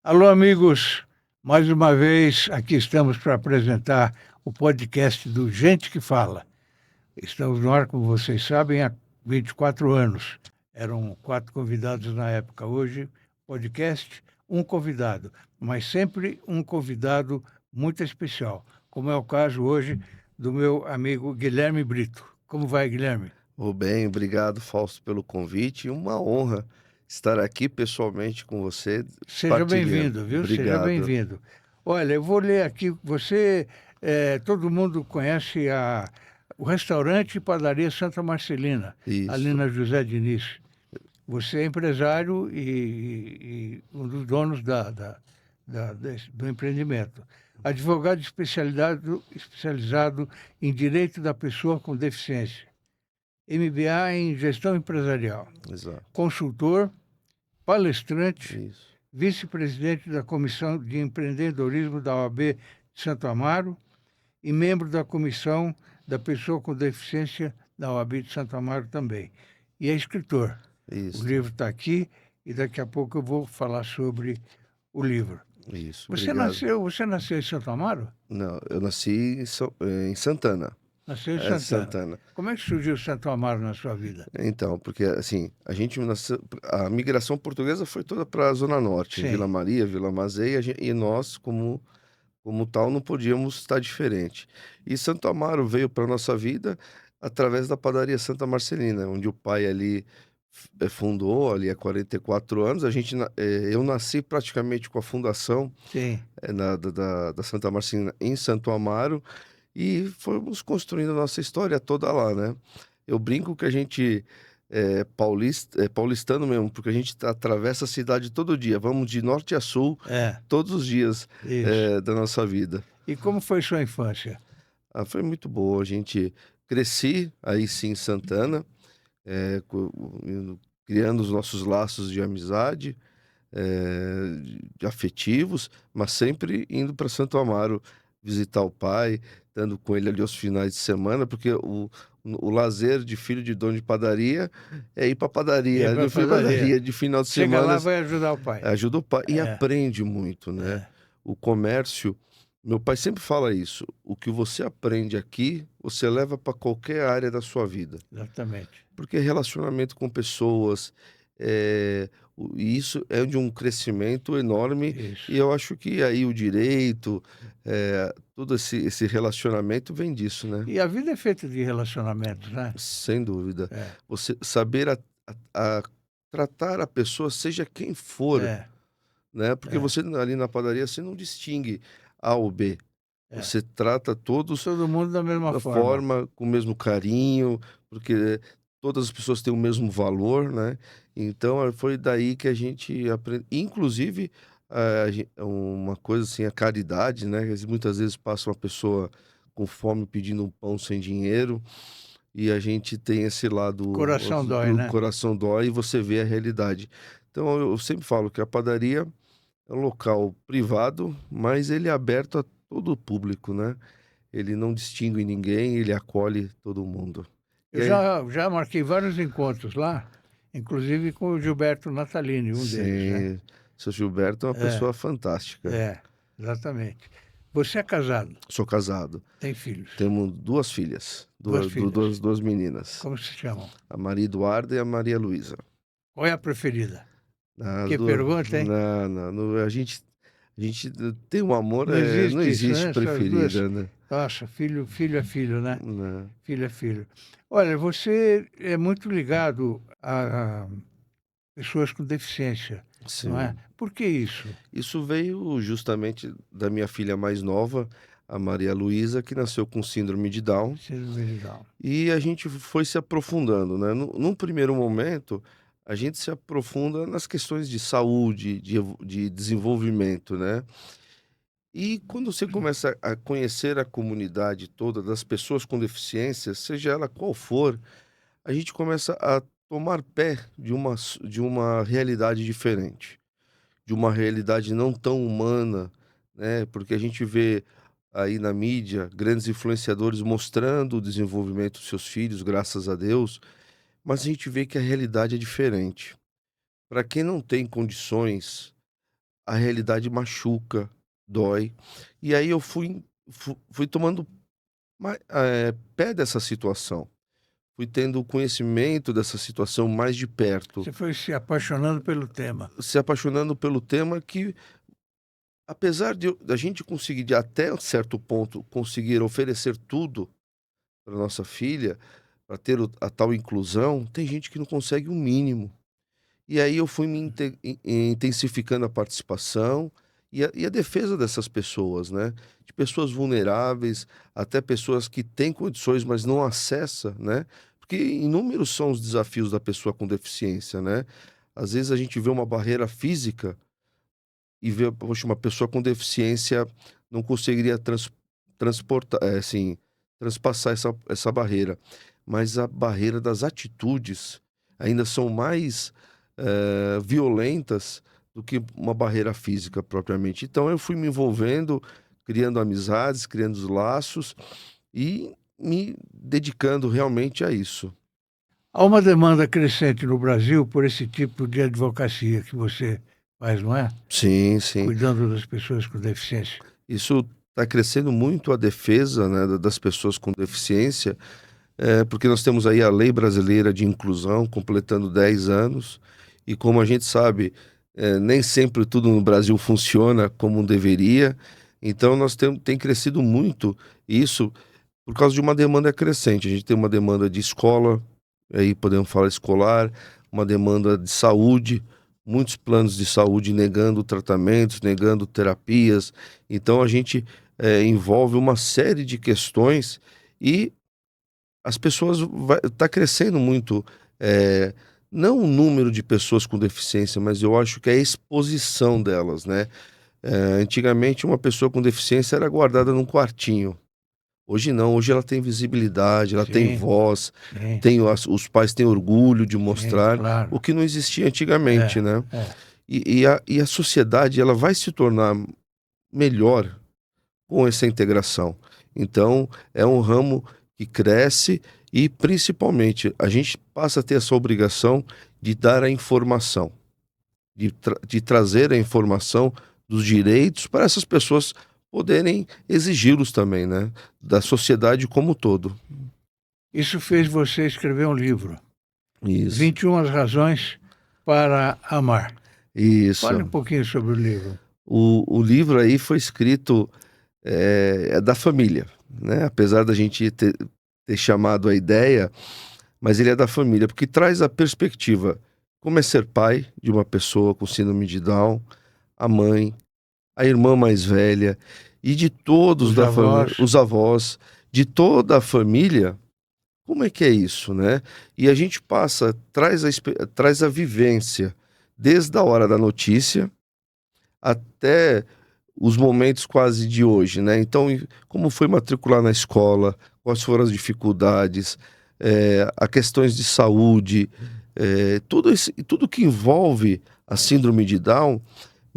Alô, amigos. Mais uma vez, aqui estamos para apresentar o podcast do Gente que Fala. Estamos no ar, como vocês sabem, há 24 anos. Eram 4 convidados na época. Hoje, podcast, um convidado, mas sempre um convidado muito especial, como é o caso hoje do meu amigo Guilherme Brito. Como vai, Guilherme? Vou bem, obrigado, Fausto, pelo convite. Uma honra estar aqui pessoalmente com você, Seja partilhando. bem-vindo, viu? Seja Obrigado. bem-vindo. Olha, eu vou ler aqui. Todo mundo conhece o restaurante e padaria Santa Marcelina, ali Isso, na José Diniz. Você é empresário e um dos donos do empreendimento. Advogado especializado em direito da pessoa com deficiência. MBA em gestão empresarial. exato. Consultor, palestrante, Isso. vice-presidente da Comissão de Empreendedorismo da OAB de Santo Amaro e membro da Comissão da Pessoa com Deficiência da OAB de Santo Amaro também. E é escritor. O Isso, livro está aqui e daqui a pouco eu vou falar sobre o livro. isso, Você obrigado. nasceu em Santo Amaro? Não, eu nasci em Santana, Nasceu em Santana. Santana. Como é que surgiu Santo Amaro na sua vida? Então, porque assim, a gente nasceu, a migração portuguesa foi toda para a Zona Norte, em Sim, Vila Maria, Vila Mazei, e nós, como tal, não podíamos estar diferente. E Santo Amaro veio para nossa vida através da padaria Santa Marcelina, onde o pai ali fundou ali há 44 anos. Eu nasci praticamente com a fundação sim. da Santa Marcelina em Santo Amaro e fomos construindo a nossa história toda lá, né? Eu brinco que a gente é paulistano mesmo, porque a gente atravessa a cidade todo dia, vamos de norte a sul É, todos os dias isso. da nossa vida. E como foi sua infância? Ah, foi muito boa. A gente cresci aí sim em Santana, criando os nossos laços de amizade, de afetivos, mas sempre indo para Santo Amaro visitar o pai, estando com ele ali aos finais de semana, porque o lazer de filho de dono de padaria é ir para Ia padaria. para No a fim, padaria. padaria de final de Chega semana lá, vai ajudar o pai. ajuda o pai e É, aprende muito, né? é, O comércio, meu pai sempre fala isso, o que você aprende aqui, você leva para qualquer área da sua vida. exatamente. Porque relacionamento com pessoas, e isso é de um crescimento enorme, e Isso. eu acho que aí o direito, todo esse relacionamento vem disso, né? E a vida é feita de relacionamentos, né? Sem dúvida. É, Você saber a tratar a pessoa, seja quem for, é, né? Porque é, você ali na padaria, você não distingue A ou B. é. Você trata todos Todo mundo da mesma da forma. forma, com o mesmo carinho, porque todas as pessoas têm o mesmo valor, né. Então, foi daí que a gente aprende inclusive, uma coisa assim, a caridade, né, muitas vezes passa uma pessoa com fome pedindo um pão sem dinheiro, e a gente tem esse lado Coração dói, o né? coração dói e você vê a realidade. Então eu sempre falo que a padaria é um local privado, mas ele é aberto a todo o público, né. Ele não distingue ninguém, ele acolhe todo mundo. Eu E aí já marquei vários encontros lá, inclusive com o Gilberto Natalini, um deles, né? sim, seu Gilberto é uma É, pessoa fantástica. é, exatamente. Você é casado, Sou casado, tem filhos, temos 2 filhas, duas filhas. duas meninas, Como se chamam? a Maria Eduarda e a Maria Luísa. Qual é a preferida? As Que 2 pergunta, hein? não, não, a gente tem um amor, Não não existe isso, existe né? Só as duas. preferida, né. Nossa, filho é filho, né? Né, Filho é filho. Olha, você é muito ligado a pessoas com deficiência, não é? sim. Por que isso? Isso veio justamente da minha filha mais nova, a Maria Luísa, que nasceu com síndrome de Down. Síndrome de Down. E a gente foi se aprofundando, né. Num primeiro momento, a gente se aprofunda nas questões de saúde, de desenvolvimento, né. E quando você começa a conhecer a comunidade toda das pessoas com deficiência, seja ela qual for, a gente começa a tomar pé de uma realidade diferente, de uma realidade não tão humana, né, porque a gente vê aí na mídia grandes influenciadores mostrando o desenvolvimento dos seus filhos, graças a Deus, mas a gente vê que a realidade é diferente. Para quem não tem condições, a realidade machuca, dói. E aí eu fui tomando pé dessa situação, fui tendo conhecimento dessa situação mais de perto, Você foi se apaixonando pelo tema. se apaixonando pelo tema que, apesar da gente conseguir, de até um certo ponto, conseguir oferecer tudo para nossa filha, para ter a tal inclusão, tem gente que não consegue o mínimo. E aí eu fui me intensificando a participação e a defesa dessas pessoas, né, de pessoas vulneráveis, até pessoas que têm condições, mas não acessa, né, porque inúmeros são os desafios da pessoa com deficiência, né. Às vezes a gente vê uma barreira física e vê, poxa, uma pessoa com deficiência não conseguiria transportar, assim, transpassar essa barreira, mas a barreira das atitudes ainda são mais, violentas do que uma barreira física propriamente. Então eu fui me envolvendo, criando amizades, criando os laços e me dedicando realmente a isso. Há uma demanda crescente no Brasil por esse tipo de advocacia que você faz, não é? Sim, sim. Cuidando das pessoas com deficiência. Isso está crescendo muito a defesa, né, das pessoas com deficiência, porque nós temos aí a Lei Brasileira de Inclusão completando 10 anos, e como a gente sabe, nem sempre tudo no Brasil funciona como deveria, então nós tem crescido muito isso por causa de uma demanda crescente. A gente tem uma demanda de escola, aí podemos falar escolar, uma demanda de saúde, muitos planos de saúde negando tratamentos, negando terapias. Então a gente envolve uma série de questões e as pessoas tá crescendo muito, eh, não o número de pessoas com deficiência, mas eu acho que a exposição delas, né. Antigamente uma pessoa com deficiência era guardada num quartinho. Hoje não, hoje ela tem visibilidade, ela tem Sim, voz, sim, os pais têm orgulho de sim, mostrar, o claro. que não existia antigamente, É, né. é. E a sociedade ela vai se tornar melhor com essa integração. Então, é um ramo que cresce e, principalmente, a gente passa a ter essa obrigação de dar a informação, de trazer a informação dos direitos para essas pessoas poderem exigi-los também, né, da sociedade como um todo. Isso fez você escrever um livro, Isso, 21 razões para amar. Fale um isso. pouquinho sobre o livro. O livro aí foi escrito, é da família, né, apesar da gente ter chamado a ideia, mas ele é da família, porque traz a perspectiva, como é ser pai de uma pessoa com síndrome de Down, a mãe, a irmã mais velha e de todos Os da família, avós, os avós, de toda a família, como é que é isso, né? E a gente traz a vivência, desde a hora da notícia até os momentos quase de hoje, né? Então, como foi matricular na escola, quais foram as dificuldades, a questões de saúde, tudo que envolve a síndrome de Down,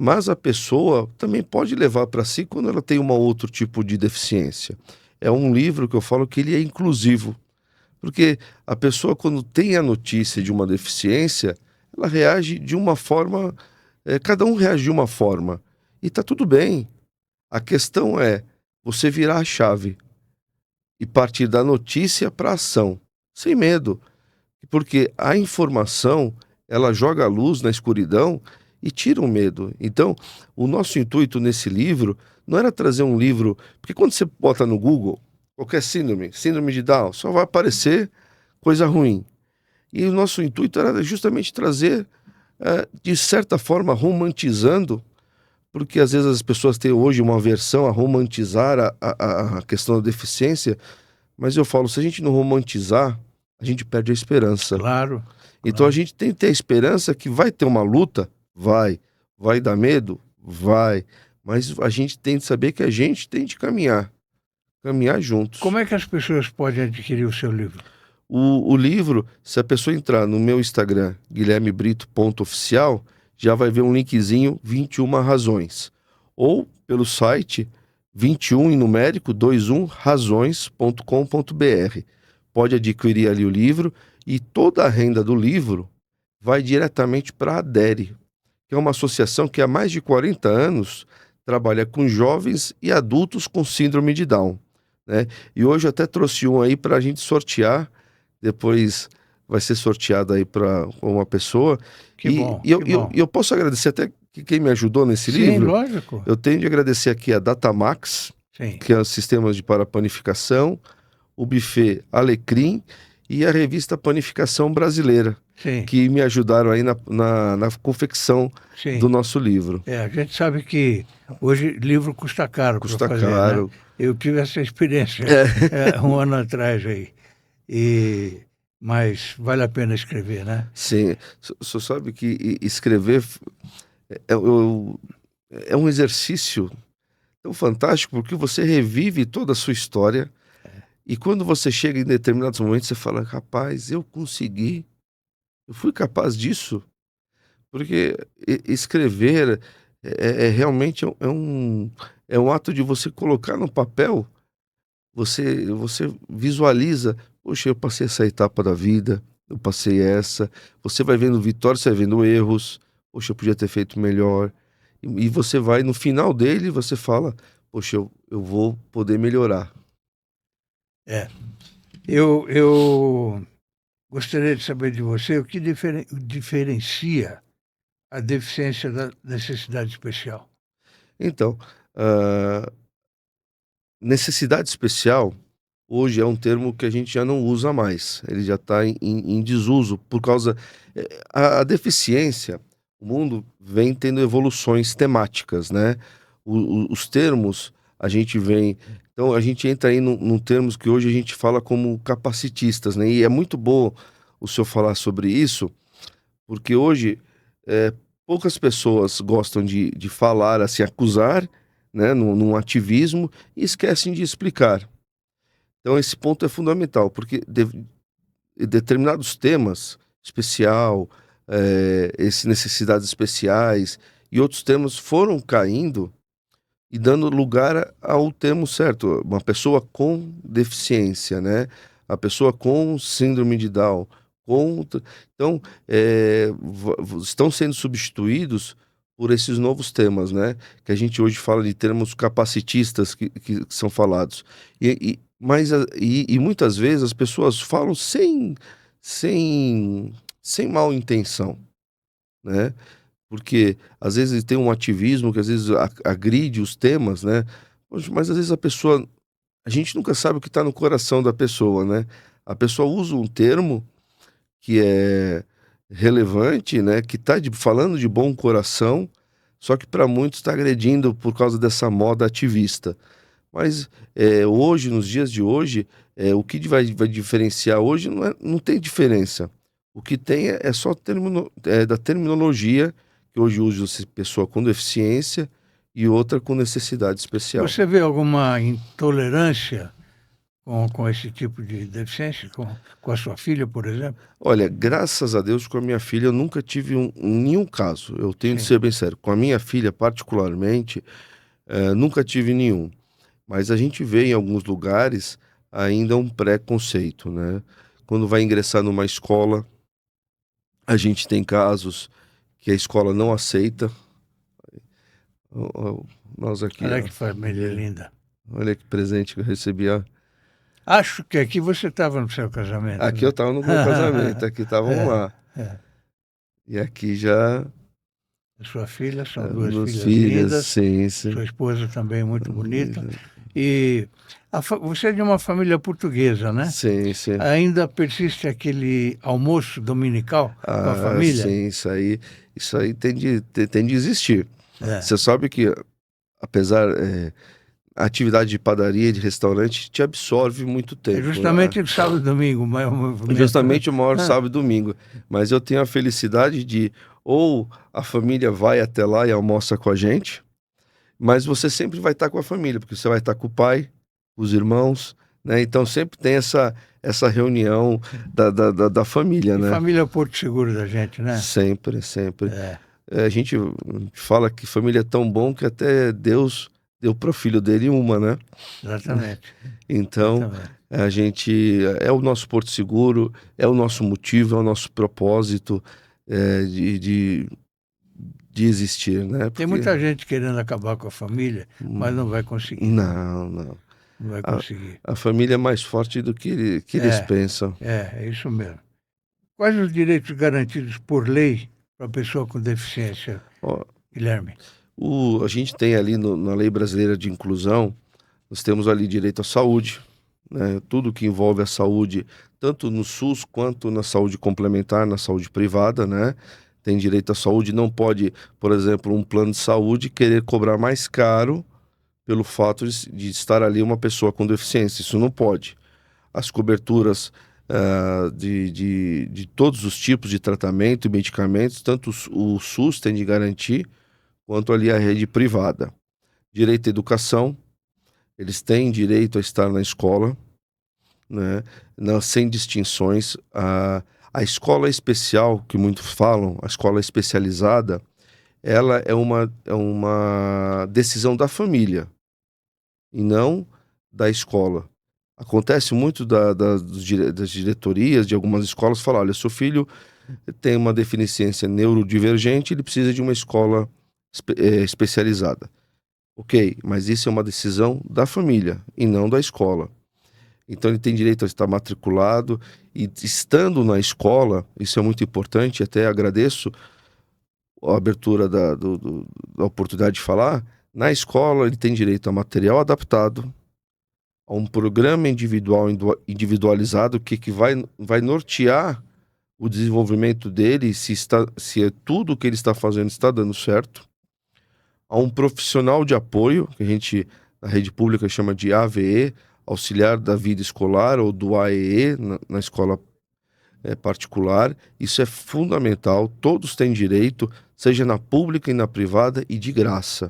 mas a pessoa também pode levar para si quando ela tem um outro tipo de deficiência. É um livro que eu falo que ele é inclusivo, porque a pessoa quando tem a notícia de uma deficiência, ela reage de uma forma, cada um reage de uma forma, e está tudo bem. A questão é você virar a chave e partir da notícia para a ação, sem medo, porque a informação, ela joga a luz na escuridão e tira o medo. Então, o nosso intuito nesse livro não era trazer um livro, porque quando você bota no Google qualquer síndrome de Down, só vai aparecer coisa ruim. E o nosso intuito era justamente trazer, de certa forma, romantizando, porque às vezes as pessoas têm hoje uma aversão a romantizar a questão da deficiência, mas eu falo, se a gente não romantizar, a gente perde a esperança. claro, Então a claro. gente tem que ter a esperança que vai ter uma luta, vai. Vai dar medo? Vai. Mas a gente tem de saber que a gente tem de caminhar juntos. Como é que as pessoas podem adquirir o seu livro? O livro, se a pessoa entrar no meu Instagram, guilhermebrito.oficial, já vai ver um linkzinho 21 razões. Ou pelo site 21 em numérico 21 razões.com.br. Pode adquirir ali o livro e toda a renda do livro vai diretamente para a Adere, que é uma associação que há mais de 40 anos trabalha com jovens e adultos com síndrome de Down, né? E hoje eu até trouxe um aí para a gente sortear, depois vai ser sorteado aí para uma pessoa. Que bom, que bom. E eu posso agradecer até que quem me ajudou nesse Sim, livro. lógico. Eu tenho de agradecer aqui a Datamax, Sim, que é os sistemas de parapanificação, o buffet Alecrim e a revista Panificação Brasileira, sim, que me ajudaram aí na confecção do sim. nosso livro. A gente sabe que hoje livro custa caro para Custa fazer, né? caro. Eu tive essa experiência É, um ano atrás aí. Mas vale a pena escrever, né? sim, só sabe que escrever é, é um exercício tão fantástico porque você revive toda a sua história e quando você chega em determinados momentos você fala, rapaz, eu consegui, eu fui capaz disso, porque escrever realmente é um ato de você colocar no papel, você visualiza, poxa, eu passei essa etapa da vida, eu passei essa, você vai vendo vitórias, você vai vendo erros, poxa, eu podia ter feito melhor, e você vai, no final dele, você fala, poxa, eu vou poder melhorar. É. Eu gostaria de saber de você o que diferencia a deficiência da necessidade especial. Então, ah, necessidade especial, hoje é um termo que a gente já não usa mais, ele já está em desuso, por causa. A deficiência, o mundo vem tendo evoluções temáticas, né? Os termos, a gente vem. Então, a gente entra aí num termos que hoje a gente fala como capacitistas, né? E é muito bom o senhor falar sobre isso, porque hoje é, poucas pessoas gostam de falar, assim, acusar, né, num ativismo, e esquecem de explicar. Então, esse ponto é fundamental, porque determinados temas, especial, esse necessidades especiais e outros termos foram caindo e dando lugar ao termo certo, uma pessoa com deficiência, né? A pessoa com síndrome de Down, com... Então, estão sendo substituídos por esses novos temas, né? Que a gente hoje fala de termos capacitistas que são falados. E muitas vezes as pessoas falam sem, sem mal intenção, né? Porque às vezes tem um ativismo que às vezes agride os temas, né? Poxa, mas às vezes a gente nunca sabe o que está no coração da pessoa, né? A pessoa usa um termo que é relevante, né? Que está falando de bom coração, só que para muitos está agredindo por causa dessa moda ativista. Mas hoje, nos dias de hoje, o que vai diferenciar hoje não tem diferença. O que tem é só da terminologia, que hoje usa pessoa com deficiência e outra com necessidade especial. Você vê alguma intolerância com esse tipo de deficiência, com a sua filha, por exemplo? Olha, graças a Deus, com a minha filha, eu nunca tive nenhum caso. Eu tenho de Sim. ser bem sério. Com a minha filha, particularmente, nunca tive nenhum. Mas a gente vê em alguns lugares ainda um preconceito, né? Quando vai ingressar numa escola, a gente tem casos que a escola não aceita. Nós aqui, Olha ó. que família linda. Olha que presente que eu recebi, ó. Acho que aqui você estava no seu casamento, Aqui eu né? tava no meu casamento, aqui estavam É, lá. é. E aqui já, A sua filha, são duas meus filhas filhos, lindas, sim, sim. sua esposa também muito bonita. E você é de uma família portuguesa, né? Sim, sim. Ainda persiste aquele almoço dominical com a Ah, família? sim, isso aí tem de existir. É. Você sabe que, apesar, a atividade de padaria e de restaurante te absorve muito É tempo. justamente sábado e domingo, o maior movimento, né? Justamente o maior sábado e domingo. Mas eu tenho a felicidade de, ou a família vai até lá e almoça com a gente, mas você sempre vai estar com a família, porque você vai estar com o pai, os irmãos, né? Então sempre tem essa reunião da família, E né? família é o porto seguro da gente, né? Sempre, sempre. É, A gente fala que família é tão bom que até Deus deu para o filho dele uma, né? exatamente, Então, exatamente. a gente é o nosso porto seguro, é o nosso motivo, é o nosso propósito, de de existir, né? Tem muita gente querendo acabar com a família, mas não vai conseguir. Não, não. Não vai A, conseguir. a família é mais forte do que, que eles pensam. É isso mesmo. Quais os direitos garantidos por lei para a pessoa com deficiência, Ó, Guilherme? a gente tem ali na Lei Brasileira de Inclusão, nós temos ali direito à saúde, né? Tudo que envolve a saúde, tanto no SUS quanto na saúde complementar, na saúde privada, né? Tem direito à saúde, não pode, por exemplo, um plano de saúde querer cobrar mais caro pelo fato de estar ali uma pessoa com deficiência. Isso não pode. As coberturas de todos os tipos de tratamento e medicamentos, tanto o SUS tem de garantir, quanto ali a rede privada. Direito à educação, eles têm direito a estar na escola, né? Não, sem distinções. A escola especial, que muitos falam, a escola especializada, ela é uma decisão da família e não da escola. Acontece muito das diretorias de algumas escolas falar, olha, seu filho tem uma deficiência neurodivergente, ele precisa de uma escola especializada. Ok, mas isso é uma decisão da família e não da escola. Então ele tem direito a estar matriculado e estando na escola, isso é muito importante, até agradeço a abertura da oportunidade de falar, na escola ele tem direito a material adaptado, a um programa individualizado que vai nortear o desenvolvimento dele, se é tudo o que ele está fazendo está dando certo, a um profissional de apoio, que a gente na rede pública chama de AVE, auxiliar da vida escolar, ou do AEE, na escola particular. Isso é fundamental, todos têm direito, seja na pública e na privada, e de graça,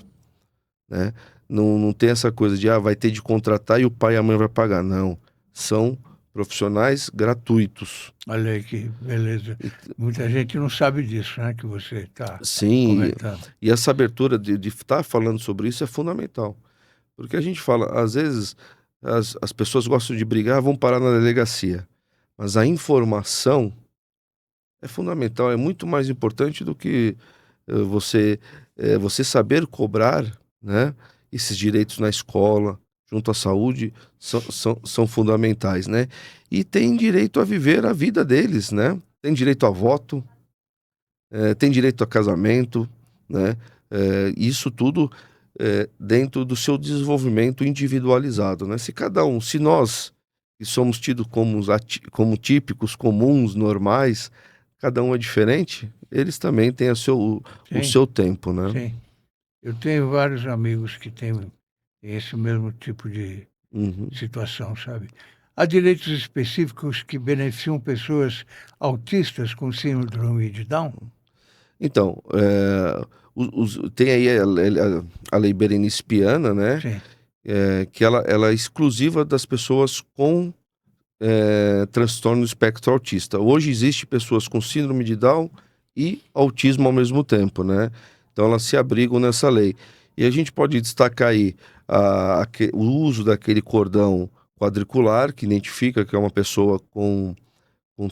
né? Não tem essa coisa de, vai ter de contratar e o pai e a mãe vai pagar. Não, são profissionais gratuitos. Olha aí que beleza. Muita gente não sabe disso, né, que você está Sim, comentando. e essa abertura de estar falando sobre isso é fundamental. Porque a gente fala, às vezes, as pessoas gostam de brigar, vão parar na delegacia. Mas a informação é fundamental, é muito mais importante do que você saber cobrar, né? Esses direitos na escola, junto à saúde, são fundamentais, né? E tem direito a viver a vida deles, né? Tem direito a voto, tem direito a casamento, né? Isso tudo dentro do seu desenvolvimento individualizado, né? Se nós que somos tidos como típicos, comuns, normais, cada um é diferente, eles também têm o Sim, seu tempo, né? sim. Eu tenho vários amigos que têm esse mesmo tipo de Uhum. situação, sabe? Há direitos específicos que beneficiam pessoas autistas com síndrome de Down? Então, tem aí a Lei Berenice Piana, né? Sim. Que ela é exclusiva das pessoas com transtorno do espectro autista. Hoje existe pessoas com síndrome de Down e autismo ao mesmo tempo, né? Então elas se abrigam nessa lei. E a gente pode destacar aí o uso daquele cordão quadricular que identifica que é uma pessoa com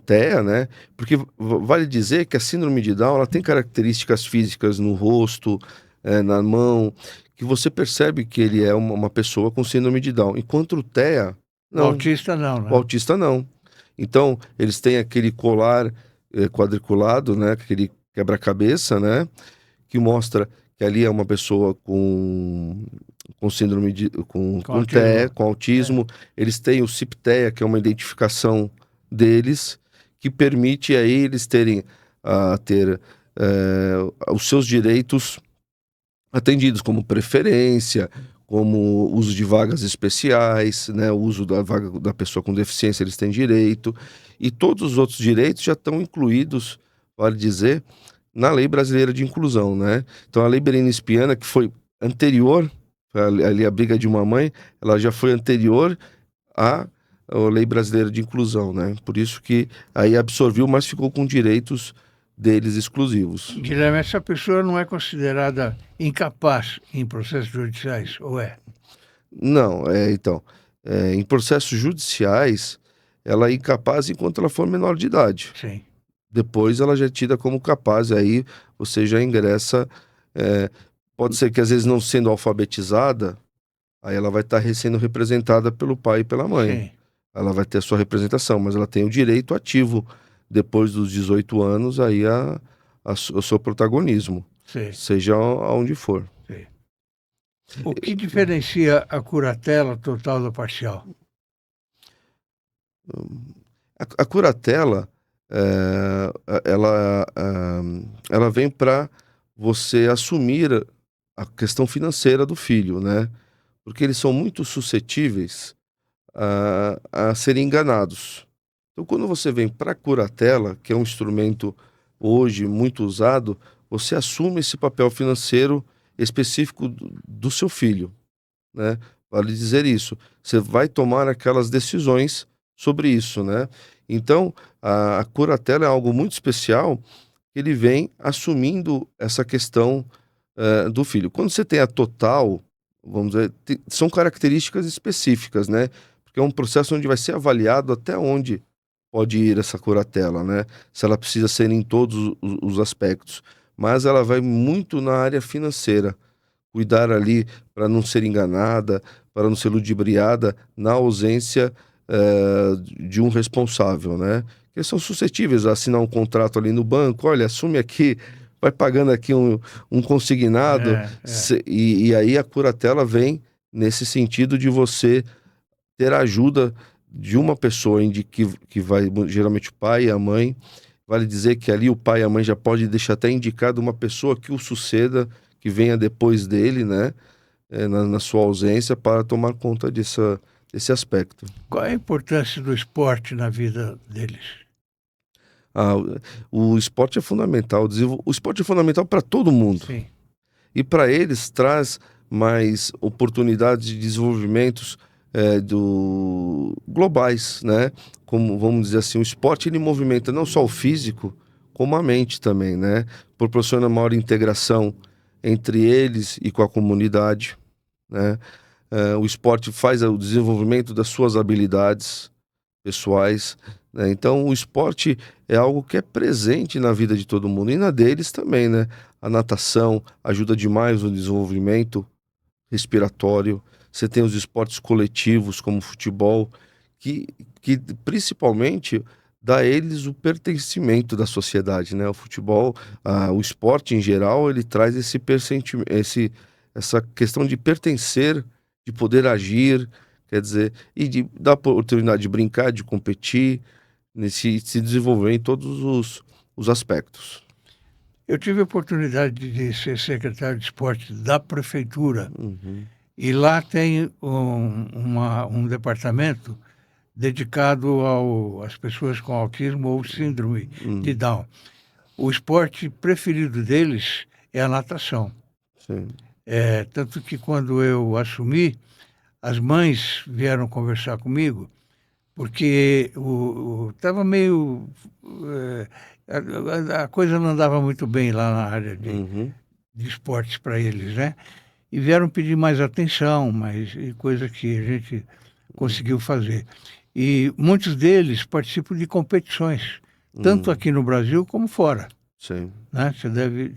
TEA, né? Porque vale dizer que a síndrome de Down ela tem características físicas no rosto, na mão, que você percebe que ele é uma pessoa com síndrome de Down. Enquanto o TEA, O não. autista não, né? O autista não. Então, eles têm aquele colar quadriculado, né? Aquele quebra-cabeça, né? Que mostra que ali é uma pessoa com síndrome de... com TEA, com autismo. Eles têm o CIP-TEA, que é uma identificação deles, que permite a eles ter os seus direitos atendidos, como preferência, como uso de vagas especiais, né, o uso da vaga da pessoa com deficiência, eles têm direito, e todos os outros direitos já estão incluídos, vale dizer, na Lei Brasileira de Inclusão, né? Então a Lei Berenice Piana, que foi anterior, ali a briga de uma mãe, ela já foi anterior à Lei Brasileira de Inclusão, né? Por isso que aí absorveu, mas ficou com direitos deles exclusivos. Guilherme, essa pessoa não é considerada incapaz em processos judiciais, ou é? Não, então, em processos judiciais, ela é incapaz enquanto ela for menor de idade. Sim. Depois ela já é tida como capaz, e aí você já ingressa. Pode ser que às vezes não sendo alfabetizada, aí ela vai estar sendo representada pelo pai e pela mãe. Sim, Ela vai ter a sua representação, mas ela tem o direito ativo, depois dos 18 anos, aí o seu protagonismo, sei, seja aonde for. sei. O que diferencia a curatela total da parcial? A curatela, ela vem para você assumir a questão financeira do filho, né? Porque eles são muito suscetíveis a serem enganados. Então, quando você vem para a curatela, que é um instrumento hoje muito usado, você assume esse papel financeiro específico do seu filho, né? Vale dizer isso. Você vai tomar aquelas decisões sobre isso, né? Então, a curatela é algo muito especial, que ele vem assumindo essa questão, do filho. Quando você tem a total, vamos dizer, são características específicas, né? Porque é um processo onde vai ser avaliado até onde pode ir essa curatela, né? Se ela precisa ser em todos os aspectos. Mas ela vai muito na área financeira, cuidar ali para não ser enganada, para não ser ludibriada na ausência de um responsável, né? Eles são suscetíveis a assinar um contrato ali no banco, olha, assume aqui, vai pagando aqui um consignado, É, é. e aí a curatela vem nesse sentido de você ter a ajuda de uma pessoa que vai, geralmente o pai e a mãe, vale dizer que ali o pai e a mãe já pode deixar até indicado uma pessoa que o suceda, que venha depois dele, né, na sua ausência, para tomar conta desse aspecto. Qual é a importância do esporte na vida deles? Ah, o esporte é fundamental, o esporte é fundamental para todo mundo. Sim, E para eles traz mais oportunidades de desenvolvimentos globais, né? Como vamos dizer assim, o esporte ele movimenta não só o físico, como a mente também, né? Proporciona maior integração entre eles e com a comunidade, né? O esporte faz o desenvolvimento das suas habilidades pessoais, né? Então, o esporte é algo que é presente na vida de todo mundo e na deles também, né? A natação ajuda demais no desenvolvimento respiratório. Você tem os esportes coletivos, como o futebol, que, que principalmente dá a eles o pertencimento da sociedade, né? O futebol, o esporte em geral, ele traz essa questão de pertencer, de poder agir, quer dizer, e de dar oportunidade de brincar, de competir, se desenvolver em todos os aspectos. eu tive a oportunidade de ser secretário de esporte da prefeitura Uhum, e lá tem um departamento dedicado às pessoas com autismo ou síndrome de uhum, Down. O esporte preferido deles é a natação. sim. Tanto que quando eu assumi, as mães vieram conversar comigo, porque estava meio. A coisa não andava muito bem lá na área Uhum, de esportes para eles, né? E vieram pedir mais atenção, e coisa que a gente conseguiu fazer. E muitos deles participam de competições, tanto uhum, aqui no Brasil como fora, sim. né? Você deve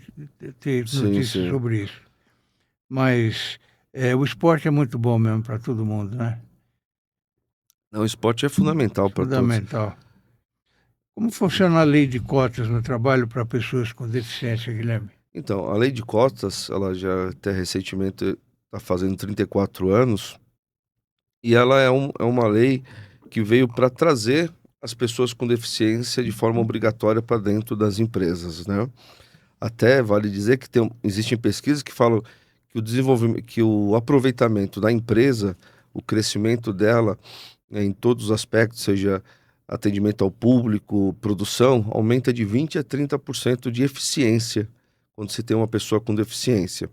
ter Sim, notícias sim. sobre isso. Mas o esporte é muito bom mesmo para todo mundo, né? Não, o esporte é fundamental para todos. Fundamental. Como funciona a lei de cotas no trabalho para pessoas com deficiência, Guilherme? Então, a lei de cotas, ela já até recentemente está fazendo 34 anos, e ela é uma lei que veio para trazer as pessoas com deficiência de forma obrigatória para dentro das empresas, né? Até vale dizer que existem pesquisas que falam que o desenvolvimento, que o aproveitamento da empresa, o crescimento dela, em todos os aspectos, seja atendimento ao público, produção, aumenta de 20 a 30% de eficiência quando se tem uma pessoa com deficiência.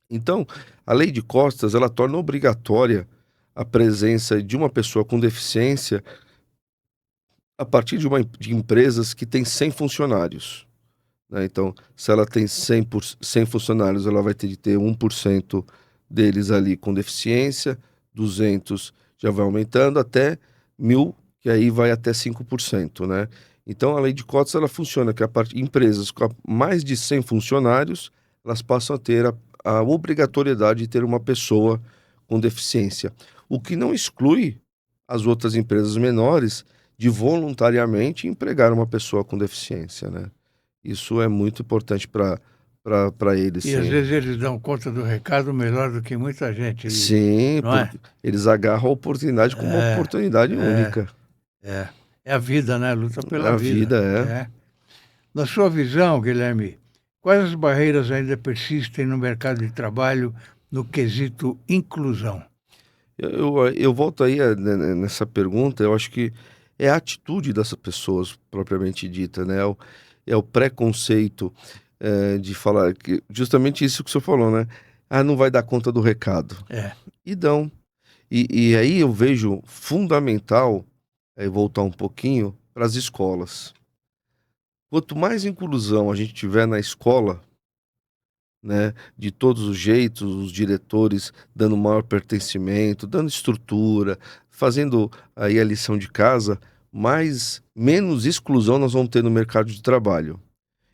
Então, a lei de cotas, ela torna obrigatória a presença de uma pessoa com deficiência a partir de empresas que têm 100 funcionários, né? Então, se ela tem 100 funcionários, ela vai ter de ter 1% deles ali com deficiência, 200 já vai aumentando até 1.000, que aí vai até 5%, né? Então a lei de cotas ela funciona que empresas com mais de 100 funcionários, elas passam a ter a obrigatoriedade de ter uma pessoa com deficiência, o que não exclui as outras empresas menores de voluntariamente empregar uma pessoa com deficiência, né. Isso é muito importante para eles, E às sim. vezes eles dão conta do recado melhor do que muita gente, Sim, não é? porque eles agarram a oportunidade como uma É, oportunidade é, única. é. É a vida, né? Luta pela A vida. vida é. É. Na sua visão, Guilherme, quais as barreiras ainda persistem no mercado de trabalho no quesito inclusão? Eu volto aí nessa pergunta, eu acho que é a atitude dessas pessoas propriamente dita, né, é o preconceito, de falar que justamente isso que o senhor falou, né, "Ah, não vai dar conta do recado", É, e dão. E aí eu vejo fundamental, voltar um pouquinho para as escolas. Quanto mais inclusão a gente tiver na escola, né, de todos os jeitos, os diretores dando maior pertencimento, dando estrutura, fazendo aí a lição de casa, mais menos exclusão nós vamos ter no mercado de trabalho.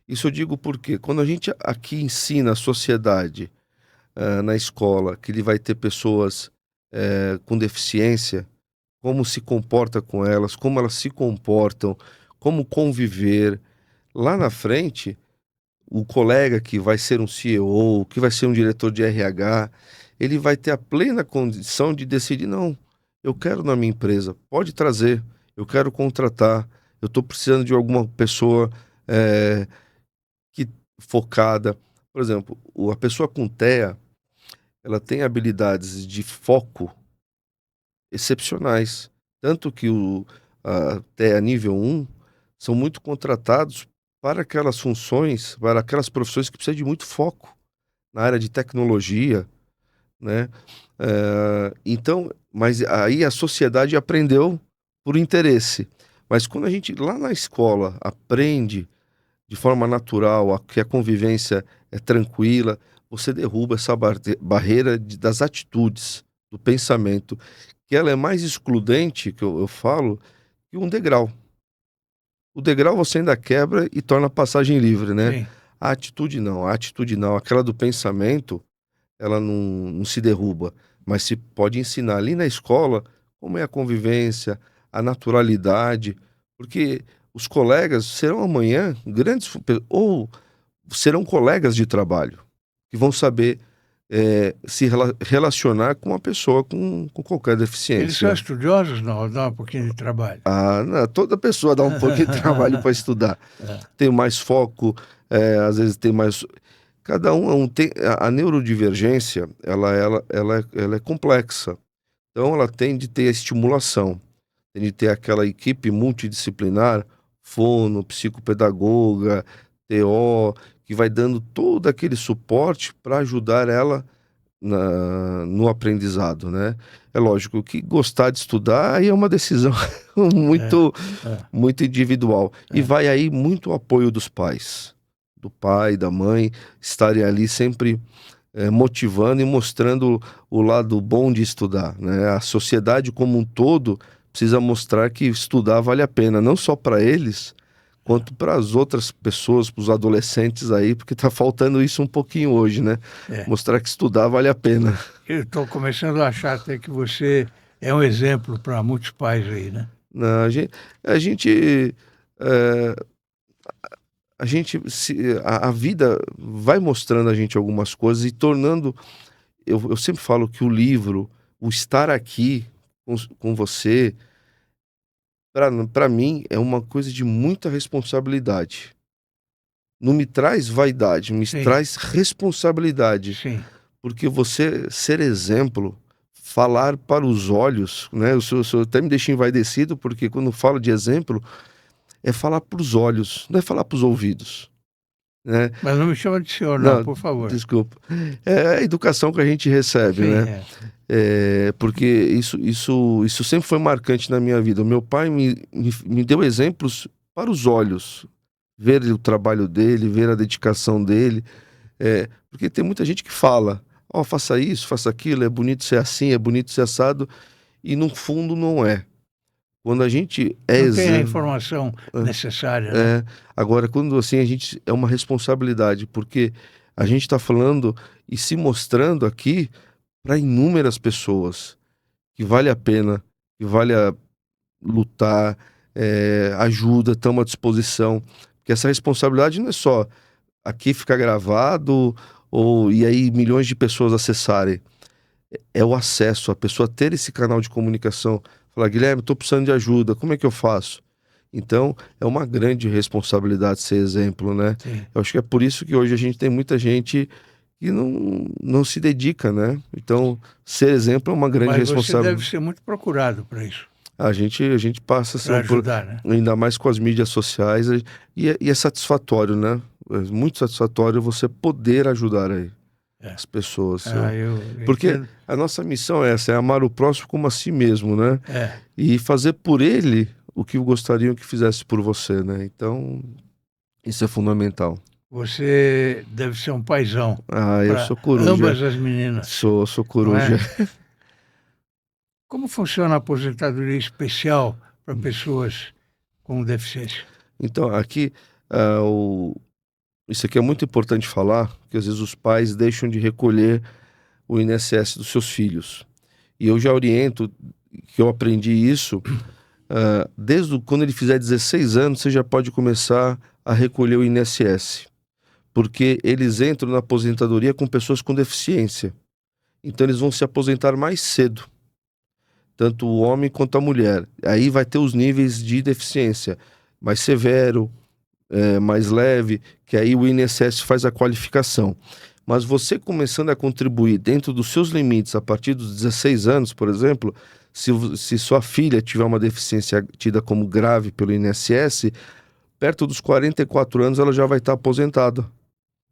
Isso eu digo porque quando a gente aqui ensina a sociedade, na escola, que ele vai ter pessoas, com deficiência, como se comporta com elas, como elas se comportam, como conviver, lá na frente o colega que vai ser um CEO, que vai ser um diretor de RH, ele vai ter a plena condição de decidir: "Não, eu quero na minha empresa, pode trazer, eu quero contratar, eu estou precisando de alguma pessoa, eh, que focada". Por exemplo, a pessoa com TEA, ela tem habilidades de foco excepcionais, tanto que a TEA nível 1 são muito contratados para aquelas funções, para aquelas profissões que precisam de muito foco. Na área de tecnologia, né, então mas aí a sociedade aprendeu por interesse, mas quando a gente lá na escola aprende de forma natural que a convivência é tranquila, você derruba essa barreira das atitudes, do pensamento, que ela é mais excludente, que eu falo, que um degrau. O degrau você ainda quebra e torna a passagem livre, né, sim. a atitude não, aquela do pensamento ela não se derruba, mas se pode ensinar ali na escola como é a convivência, a naturalidade, porque os colegas serão amanhã grandes ou serão colegas de trabalho, que vão saber, se relacionar com uma pessoa com qualquer Eles são deficiência. estudiosos? Não, dá um pouquinho de trabalho. Ah, não, toda pessoa dá um pouquinho de trabalho para estudar. É, Tem mais foco, às vezes tem mais. Cada um tem a neurodivergência, ela é complexa, então ela tem de ter a estimulação, tem de ter aquela equipe multidisciplinar, fono, psicopedagoga, TO, que vai dando todo aquele suporte para ajudar ela no aprendizado, né. É lógico que gostar de estudar aí é uma decisão é, muito é, muito individual, e é. vai aí muito o apoio dos pais, do pai, da mãe, estarem ali sempre, motivando e mostrando o lado bom de estudar, né. A sociedade como um todo precisa mostrar que estudar vale a pena, não só para eles, quanto para as outras pessoas, para os adolescentes aí, porque tá faltando isso um pouquinho hoje, né. É. Mostrar que estudar vale a pena. Eu estou começando a achar até que você é um exemplo para muitos pais aí, né? Não, a gente, eh a gente se a vida vai mostrando a gente algumas coisas e tornando eu sempre falo que o livro, o estar aqui com você, para mim é uma coisa de muita responsabilidade. Não me traz vaidade, me Sim, traz responsabilidade, sim. porque você ser exemplo, falar para os olhos, né, o senhor até me deixa envaidecido, porque quando falo de exemplo, é falar para os olhos, não é falar para os ouvidos, né. Mas não me chama de senhor não, Não, por favor. desculpa. É a educação que a gente recebe, Sim, né. é. Porque isso sempre foi marcante na minha vida. O meu pai me deu exemplos para os olhos, ver o trabalho dele, ver a dedicação dele, porque tem muita gente que fala: "Ó, faça isso, faça aquilo, é bonito ser assim, é bonito ser assado", e no fundo não é. Quando a gente é Não tem a exemplo. informação necessária, né? Agora, quando assim, a gente é uma responsabilidade, porque a gente está falando e se mostrando aqui para inúmeras pessoas que vale a pena, que vale a lutar, ajuda, estamos à disposição. Porque essa responsabilidade não é só aqui ficar gravado e aí milhões de pessoas acessarem. É o acesso, a pessoa ter esse canal de comunicação. Falar, Guilherme, estou precisando de ajuda, como é que eu faço? Então, é uma grande responsabilidade ser exemplo, né? Sim. Eu acho que é por isso que hoje a gente tem muita gente que não se dedica, né? Então, ser exemplo é uma grande Mas você responsabilidade. deve ser muito procurado para isso, A gente passa para assim, por, ajudar, né? ainda mais com as mídias sociais, e é satisfatório, né? É muito satisfatório você poder ajudar aí É. as pessoas. Eu Porque entendo. a nossa missão é essa, é amar o próximo como a si mesmo, né? É. E fazer por ele o que gostariam que fizesse por você, né? Então, isso é fundamental. Você deve ser um paizão Eu para sou coruja. ambas as meninas, Sou não coruja. é? Como funciona a aposentadoria especial para pessoas com deficiência? Então, aqui, ah, o- isso aqui é muito importante falar, porque às vezes os pais deixam de recolher o INSS dos seus filhos. E eu já oriento, que eu aprendi isso, quando ele fizer 16 anos, você já pode começar a recolher o INSS. Porque eles entram na aposentadoria com pessoas com deficiência. Então eles vão se aposentar mais cedo, tanto o homem quanto a mulher. Aí vai ter os níveis de deficiência mais severo, mais leve, que aí o INSS faz a qualificação. Mas você começando a contribuir dentro dos seus limites a partir dos 16 anos, por exemplo, se sua filha tiver uma deficiência tida como grave pelo INSS, perto dos 44 anos ela já vai estar aposentada.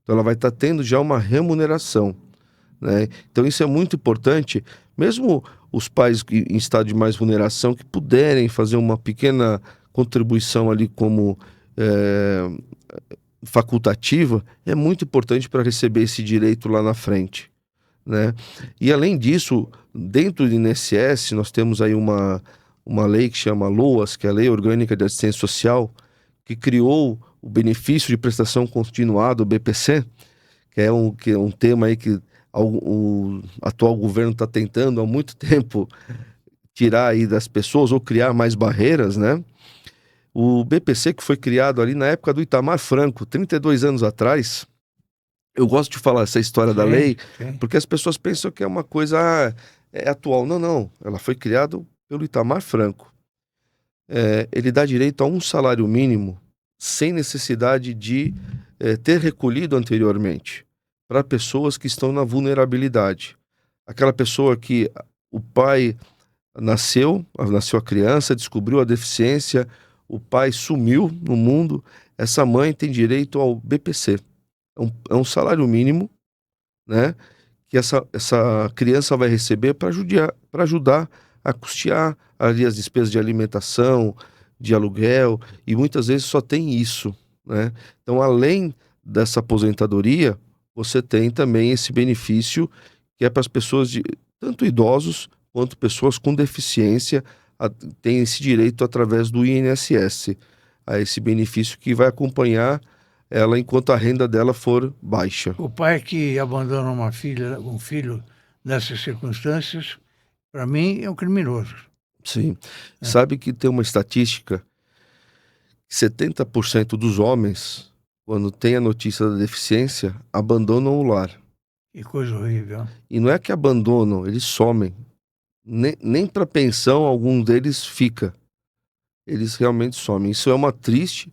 Então ela vai estar tendo já uma remuneração, né? Então isso é muito importante, mesmo os pais em estado de mais vulneração que puderem fazer uma pequena contribuição ali como facultativa, é muito importante para receber esse direito lá na frente, né? E além disso, dentro do INSS, nós temos aí uma lei que chama LOAS, que é a Lei Orgânica de Assistência Social, que criou o benefício de prestação continuada, o BPC, que é um tema aí que o atual governo está tentando há muito tempo tirar aí das pessoas ou criar mais barreiras, né? O BPC que foi criado ali na época do Itamar Franco, 32 anos atrás. Eu gosto de falar essa história da lei, Sim. porque as pessoas pensam que é uma coisa atual. Não, não. Ela foi criada pelo Itamar Franco. Ele dá direito a um salário mínimo sem necessidade de ter recolhido anteriormente para pessoas que estão na vulnerabilidade. Aquela pessoa que o pai nasceu a criança, descobriu a deficiência, o pai sumiu no mundo, essa mãe tem direito ao BPC. É um salário mínimo, né, que essa criança vai receber para ajudar a custear ali as despesas de alimentação, de aluguel, e muitas vezes só tem isso, né? Então, além dessa aposentadoria, você tem também esse benefício que é para as pessoas tanto idosos quanto pessoas com deficiência têm esse direito através do INSS, a esse benefício que vai acompanhar ela enquanto a renda dela for baixa. O pai que abandona um filho nessas circunstâncias, para mim, é um criminoso. Sim. Sabe que tem uma estatística que 70% dos homens, quando tem a notícia da deficiência, abandonam o lar. Que coisa horrível. E não é que abandonam, eles somem. Nem para pensão algum deles fica. Eles realmente somem. Isso é uma triste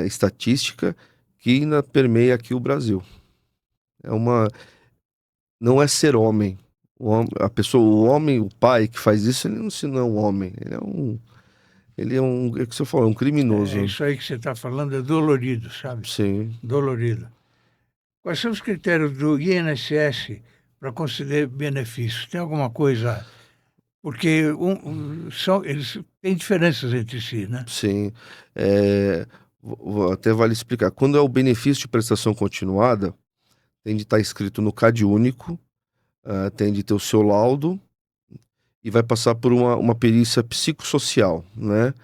estatística que ainda permeia aqui o Brasil. Não é ser homem. O homem, o pai que faz isso, ele não é um homem. É o que você falou, é um criminoso. Isso aí que você está falando é dolorido, sabe? Sim. Dolorido. Quais são os critérios do INSS para conceder benefícios? Tem alguma coisa? Porque eles têm diferenças entre si, né? Sim. Até vale explicar. Quando é o benefício de prestação continuada, tem de estar escrito no CadÚnico, tem de ter o seu laudo e vai passar por uma perícia psicossocial, né?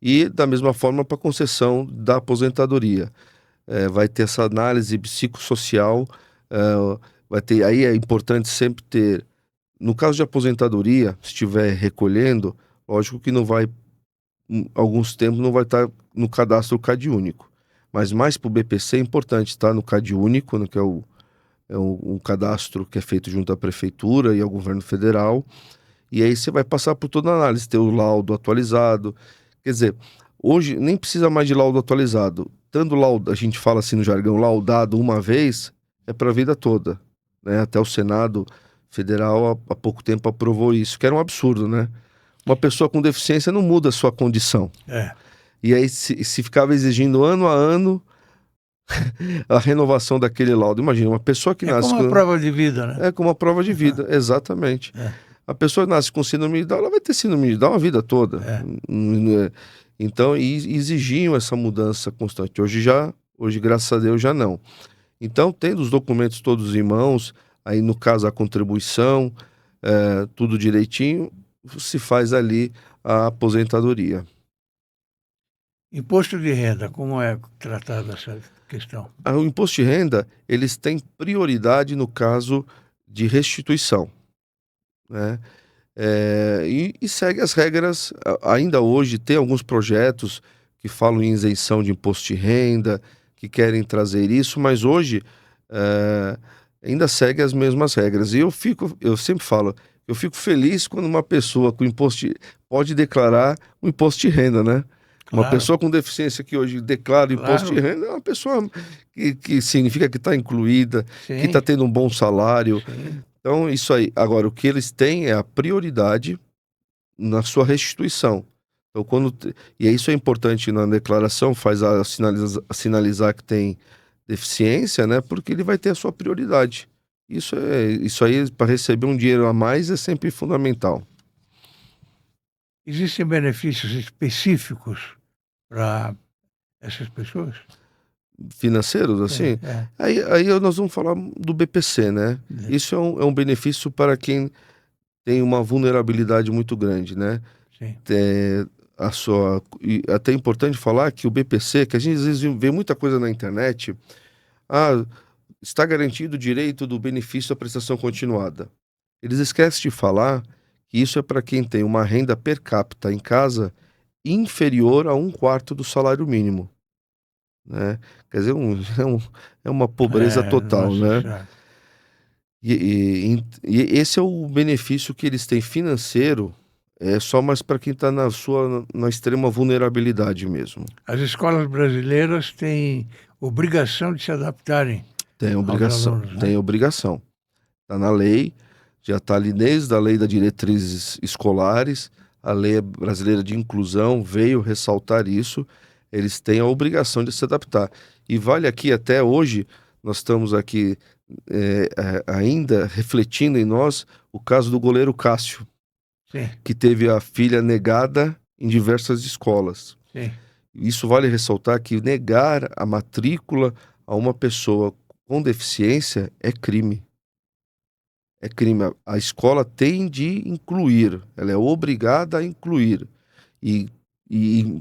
E da mesma forma para a concessão da aposentadoria. Vai ter essa análise psicossocial, vai ter, aí é importante sempre ter, no caso de aposentadoria, se estiver recolhendo, lógico que não vai, alguns tempos não vai estar no cadastro CadÚnico, mas mais para o BPC é importante estar no CadÚnico, né, que é um cadastro que é feito junto à prefeitura e ao governo federal, e aí você vai passar por toda a análise, ter o laudo atualizado. Quer dizer, hoje nem precisa mais de laudo atualizado. Tendo laudo, a gente fala assim no jargão, laudado uma vez, é para a vida toda, né? Até o Senado Federal há pouco tempo aprovou isso, que era um absurdo, né? Uma pessoa com deficiência não muda a sua condição. E aí se ficava exigindo ano a ano a renovação daquele laudo. Imagina, uma pessoa que nasce... É como uma prova de vida, né? É como uma prova de vida, exatamente. A pessoa que nasce com síndrome de Down, ela vai ter síndrome de Down a vida toda. Então, exigiam essa mudança constante. Hoje, graças a Deus, já não. Então, tendo os documentos todos em mãos, aí no caso a contribuição, tudo direitinho, se faz ali a aposentadoria. Imposto de renda, como é tratada essa questão? O imposto de renda, eles têm prioridade no caso de restituição, né? E segue as regras. Ainda hoje tem alguns projetos que falam em isenção de imposto de renda, que querem trazer isso, mas hoje ainda segue as mesmas regras. E eu sempre falo, eu fico feliz quando uma pessoa com pode declarar o imposto de renda, né? Uma pessoa com deficiência que hoje declara imposto de renda é uma pessoa que significa que está incluída, que está tendo um bom salário. Então, isso aí. Agora, o que eles têm é a prioridade na sua restituição. Então, e isso é importante na declaração, faz sinalizar que tem deficiência, né? Porque ele vai ter a sua prioridade. Isso aí, para receber um dinheiro a mais, é sempre fundamental. Existem benefícios específicos para essas pessoas? Financeiros, assim? Aí nós vamos falar do BPC, né? Isso é um benefício para quem tem uma vulnerabilidade muito grande, né? E até é importante falar que o BPC, que a gente às vezes vê muita coisa na internet, está garantido o direito do benefício da prestação continuada. Eles esquecem de falar que isso é para quem tem uma renda per capita em casa inferior a 1/4 do salário mínimo, né? Quer dizer, é uma pobreza total, né? E esse é o benefício que eles têm financeiro, só mais para quem está na extrema vulnerabilidade mesmo. As escolas brasileiras têm obrigação de se adaptarem. Tem obrigação, aos alunos, né? Tem obrigação. Está na lei, já está ali desde a lei das diretrizes escolares, a lei brasileira de inclusão veio ressaltar isso. Eles têm a obrigação de se adaptar. E vale aqui, até hoje, nós estamos aqui ainda refletindo em nós o caso do goleiro Cássio, que teve a filha negada em diversas escolas. Isso vale ressaltar que negar a matrícula a uma pessoa com deficiência é crime. É crime. A escola tem de incluir, ela é obrigada a incluir.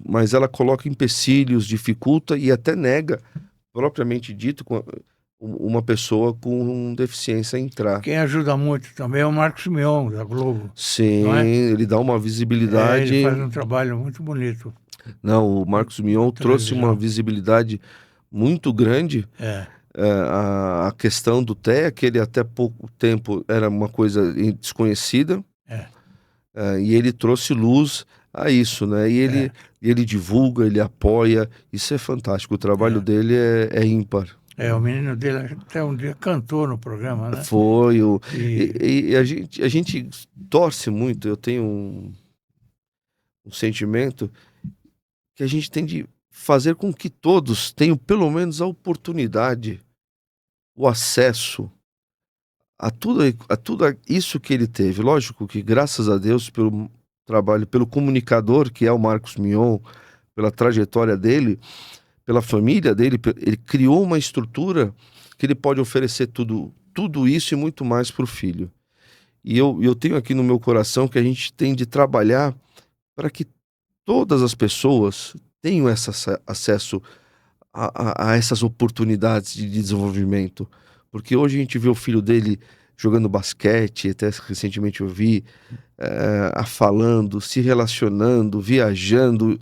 Mas ela coloca empecilhos, dificulta e até nega, propriamente dito, uma pessoa com deficiência entrar. Quem ajuda muito também é o Marcos Mion, da Globo. Sim, ele dá uma visibilidade. Ele faz um trabalho muito bonito. Não, o Marcos Mion trouxe uma visibilidade muito grande. A questão do TEA, que ele até pouco tempo era uma coisa desconhecida. E ele trouxe luz a isso, né? E ele divulga, ele apoia. Isso é fantástico. O trabalho dele é ímpar. O menino dele até um dia cantou no programa, né? Foi. E a gente torce muito. Eu tenho um sentimento que a gente tem de fazer com que todos tenham pelo menos a oportunidade, o acesso a tudo isso que ele teve. Lógico que, graças a Deus, pelo trabalho, pelo comunicador que é o Marcos Mion, pela trajetória dele, pela família dele, ele criou uma estrutura que ele pode oferecer tudo isso e muito mais para o filho. E eu tenho aqui no meu coração que a gente tem de trabalhar para que todas as pessoas tenham acesso a essas oportunidades de desenvolvimento. Porque hoje a gente vê o filho dele jogando basquete, até recentemente eu vi, falando, se relacionando, viajando.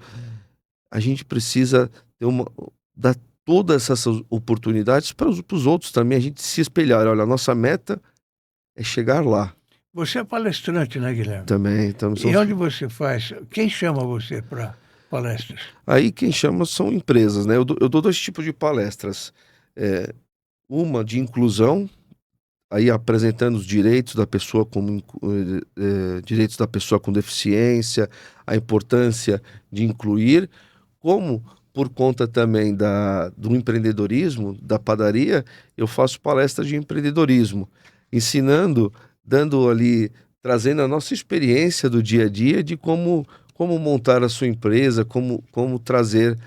A gente precisa ter dar todas essas oportunidades para os outros também, a gente se espelhar. Olha, a nossa meta é chegar lá. Você é palestrante, né, Guilherme? Também, então, E onde você faz? Quem chama você para palestras? Aí quem chama são empresas, né? Eu dou 2 tipos de palestras. Uma de inclusão, aí apresentando os direitos da pessoa direitos da pessoa com deficiência, a importância de incluir, como por conta também do empreendedorismo, da padaria, eu faço palestras de empreendedorismo, ensinando, dando ali, trazendo a nossa experiência do dia a dia de como montar a sua empresa, como trazer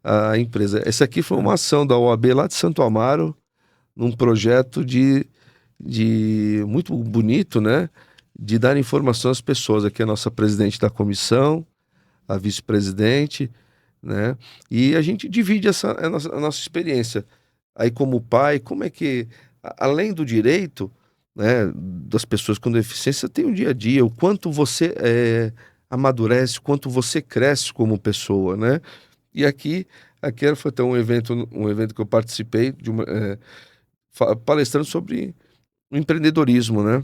a empresa. Essa aqui foi uma ação da OAB lá de Santo Amaro, num projeto de muito bonito, né? De dar informação às pessoas. Aqui é a nossa presidente da comissão, a vice-presidente, né? E a gente divide a nossa experiência. Aí, como pai, como é que, além do direito, né, das pessoas com deficiência, tem o dia a dia, o quanto você amadurece, o quanto você cresce como pessoa, né? E aqui foi até um evento que eu participei de palestrando sobre o empreendedorismo, né?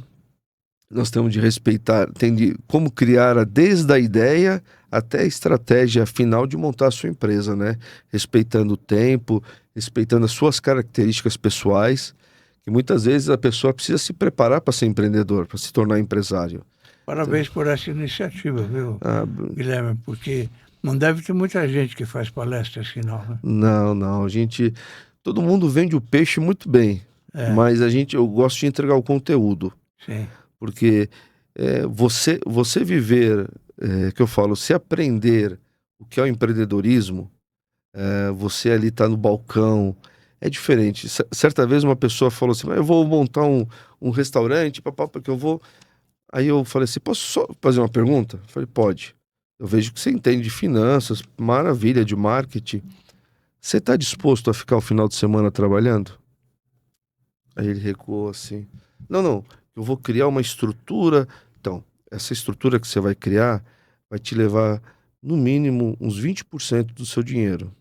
Nós temos de respeitar, tem de como criar desde a ideia até a estratégia final de montar a sua empresa, né? Respeitando o tempo, respeitando as suas características pessoais, que muitas vezes a pessoa precisa se preparar para ser empreendedor, para se tornar empresário. Parabéns por essa iniciativa, viu, Guilherme? Porque não deve ter muita gente que faz palestra assim, não, né? Não, todo mundo vende o peixe muito bem, mas eu gosto de entregar o conteúdo. Sim. Porque você viver, que eu falo, se aprender o que é o empreendedorismo, você ali tá no balcão, é diferente. Certa vez uma pessoa falou assim, mas eu vou montar um restaurante, porque eu vou... Aí eu falei assim, posso só fazer uma pergunta? Eu falei, pode. Eu vejo que você entende de finanças, maravilha, de marketing. Você está disposto a ficar o final de semana trabalhando? Aí ele recuou assim. Não, eu vou criar uma estrutura. Então, essa estrutura que você vai criar vai te levar, no mínimo, uns 20% do seu dinheiro.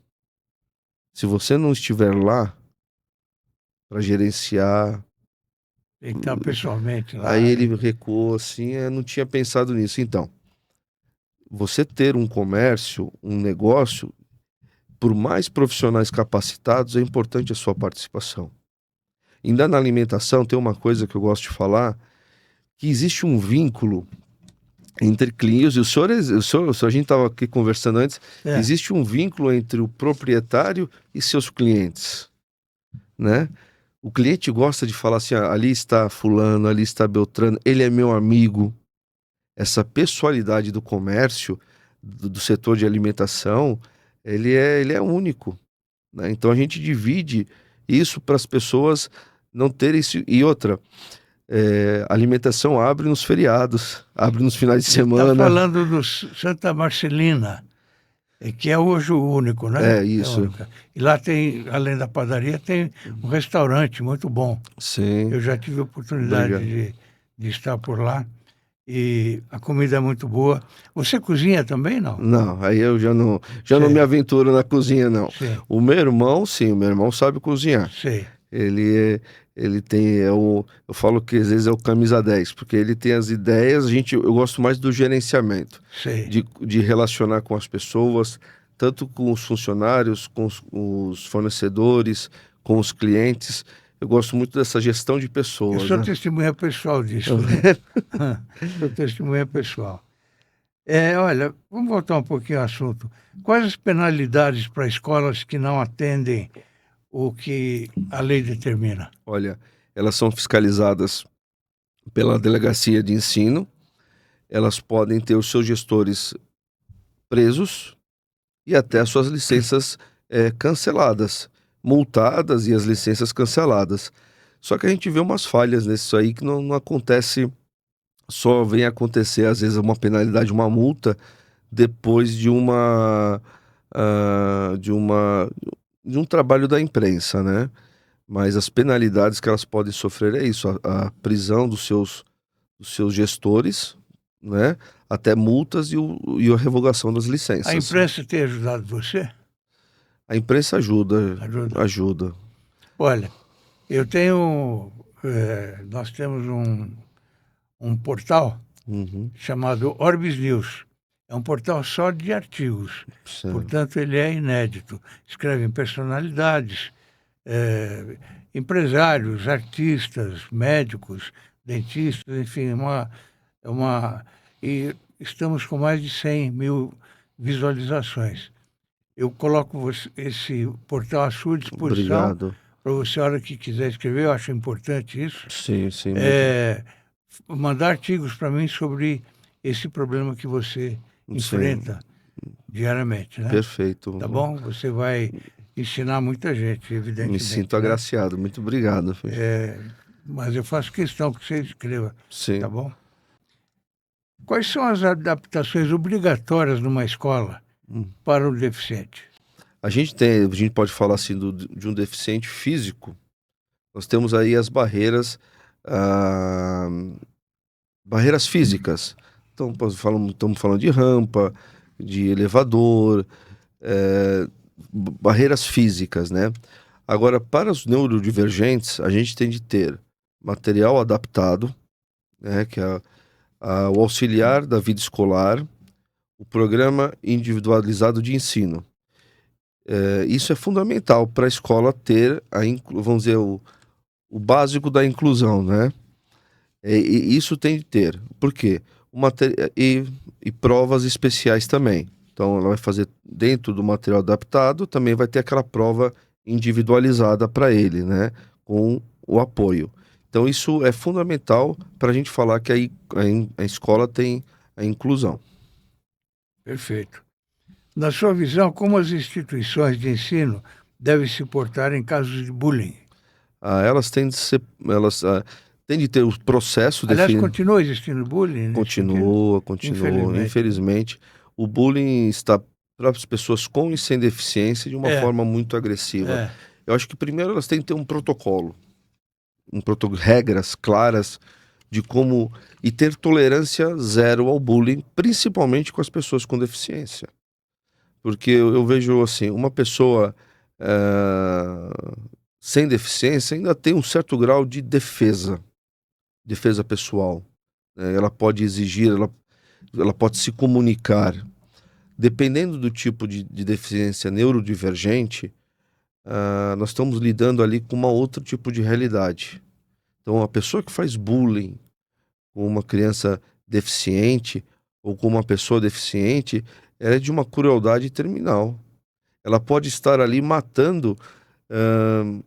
Se você não estiver lá para gerenciar... Tem que estar pessoalmente lá. Aí ele recuou assim, não tinha pensado nisso. Então, você ter um comércio, um negócio, por mais profissionais capacitados, é importante a sua participação. Ainda na alimentação, tem uma coisa que eu gosto de falar, que existe um vínculo entre clientes, a gente estava aqui conversando antes, existe um vínculo entre o proprietário e seus clientes, né? O cliente gosta de falar assim, ali está fulano, ali está Beltrano, ele é meu amigo. Essa pessoalidade do comércio, do setor de alimentação, ele é único, né? Então a gente divide isso para as pessoas não terem isso. E outra, a alimentação abre nos feriados, abre nos finais de semana. Está falando do Santa Marcelina, que é hoje o único, né? É isso. E lá tem, além da padaria, tem um restaurante muito bom. Sim. Eu já tive a oportunidade de estar por lá. E a comida é muito boa. Você cozinha também, não? Não, aí eu já não me aventuro na cozinha, não. Sim. O meu irmão, sim, o meu irmão sabe cozinhar. Sim. Ele tem, eu falo que às vezes é o camisa 10, porque ele tem as ideias, eu gosto mais do gerenciamento, de relacionar com as pessoas, tanto com os funcionários, com os fornecedores, com os clientes. Eu gosto muito dessa gestão de pessoas. Eu sou testemunha pessoal disso. Né? Sou testemunha pessoal. Olha, vamos voltar um pouquinho ao assunto. Quais as penalidades para escolas que não atendem o que a lei determina? Olha, elas são fiscalizadas pela delegacia de ensino, elas podem ter os seus gestores presos e até as suas licenças canceladas, multadas e as licenças canceladas. Só que a gente vê umas falhas nisso aí que não acontece só vem acontecer, às vezes, uma penalidade, uma multa, depois de um trabalho da imprensa, né. Mas as penalidades que elas podem sofrer é isso, a prisão dos seus gestores, né, até multas e a revogação das A licenças. imprensa tem ajudado você? A imprensa ajuda, Ajuda. ajuda. Olha, eu tenho, nós temos um portal Uhum, chamado Orbis News. É um portal só de artigos, certo. portanto ele é inédito. Escrevem personalidades, eh, empresários, artistas, médicos, dentistas, enfim, e estamos com mais de 100 mil visualizações. Eu coloco esse portal à sua disposição Obrigado. para você, a hora que quiser escrever, eu acho importante isso. Sim, sim, muito É, mandar artigos para mim sobre esse problema que você sim, enfrenta diariamente, né? perfeito. Tá bom? Você vai ensinar muita gente, Me evidentemente, sinto né? agraciado, muito obrigado. Mas eu faço questão que você escreva, tá Sim. bom? Quais são as adaptações obrigatórias numa escola Hum. para o deficiente? A gente pode falar assim de um deficiente físico, nós temos aí as ah, barreiras físicas. Então, estamos falando de rampa, de elevador, barreiras físicas, né? Agora, para os neurodivergentes, a gente tem de ter material adaptado, né, que é o auxiliar da vida escolar, o programa individualizado de ensino. Isso é fundamental para a escola ter vamos dizer, o básico da inclusão, né? E isso tem de ter. Por quê? E provas especiais também. Então, ela vai fazer dentro do material adaptado, também vai ter aquela prova individualizada para ele, né? Com o apoio. Então, isso é fundamental para a gente falar que a escola tem a inclusão. Perfeito. Na sua visão, como as instituições de ensino devem se portar em casos de bullying? Elas têm de ser, têm de ter o processo Aliás, definido. continua existindo bullying nesse sentido? Continua, continua. Infelizmente, né? Infelizmente, o bullying está para as pessoas com e sem deficiência de uma É, forma muito agressiva. é. Eu acho que primeiro elas têm que ter um protocolo, regras claras de como e ter tolerância zero ao bullying, principalmente com as pessoas com deficiência. Porque eu vejo assim, uma pessoa sem deficiência ainda tem um certo grau de defesa pessoal, né? Ela pode exigir, ela pode se comunicar. Dependendo do tipo de deficiência neurodivergente, nós estamos lidando ali com uma outro tipo de realidade. Então, a pessoa que faz bullying com uma criança deficiente ou com uma pessoa deficiente, ela é de uma crueldade terminal. Ela pode estar ali matando, hã,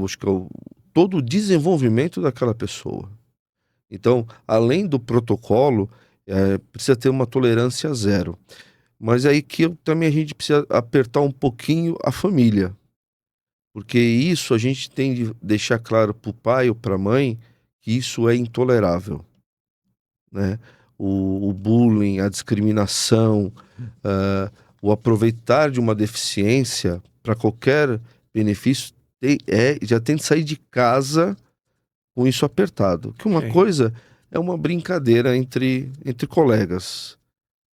acho que é todo o desenvolvimento daquela pessoa. Então, além do protocolo, precisa ter uma tolerância zero. Mas aí que também a gente precisa apertar um pouquinho a família, porque isso a gente tem de deixar claro para o pai ou para a mãe que isso é intolerável, né? O bullying, a discriminação, hã, o aproveitar de uma deficiência para qualquer benefício já tem de sair de casa com isso apertado. Que uma Sim. coisa é uma brincadeira entre colegas,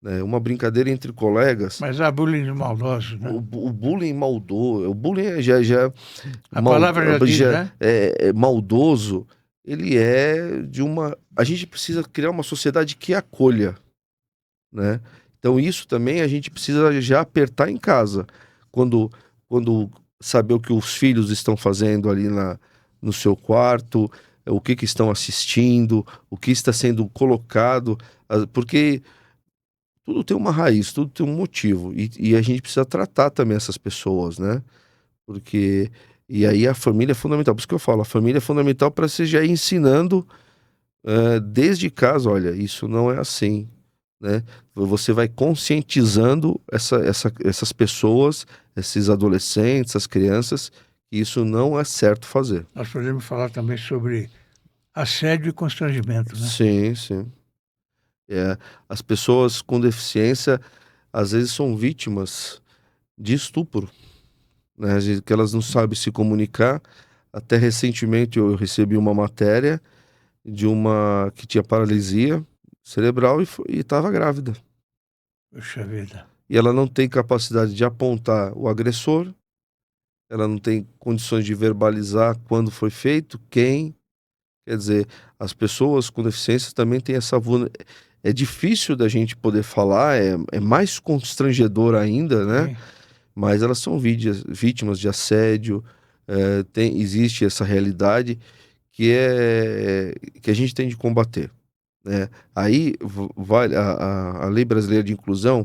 né, uma brincadeira entre colegas. Mas há bullying maldosos, né? O bullying maldoso, o bullying já A palavra já diz, né? é maldoso, ele é de uma a gente precisa criar uma sociedade que acolha, né. Então isso também a gente precisa já apertar em casa, quando saber o que os filhos estão fazendo ali no seu quarto, o que estão assistindo, o que está sendo colocado, porque tudo tem uma raiz, tudo tem um motivo, e a gente precisa tratar também essas pessoas, né, porque e aí a família é fundamental, por isso que eu falo, a família é fundamental para você já ir ensinando, desde casa: "Olha, isso não é assim", né. Você vai conscientizando essas pessoas, esses adolescentes, essas crianças, que isso não é certo fazer. Nós podemos falar também sobre assédio e constrangimento, né? Sim, sim. É, as pessoas com deficiência, às vezes, são vítimas de estupro, né, às vezes que elas não sabem se comunicar. Até recentemente eu recebi uma matéria de uma que tinha paralisia cerebral e estava grávida. Puxa vida. E ela não tem capacidade de apontar o agressor, ela não tem condições de verbalizar quando foi feito, quem. Quer dizer, as pessoas com deficiência também têm essa é difícil da gente poder falar, é mais constrangedor ainda, né, Sim. mas elas são vítimas de assédio, existe essa realidade que a gente tem de combater, né. Aí vale a Lei Brasileira de Inclusão,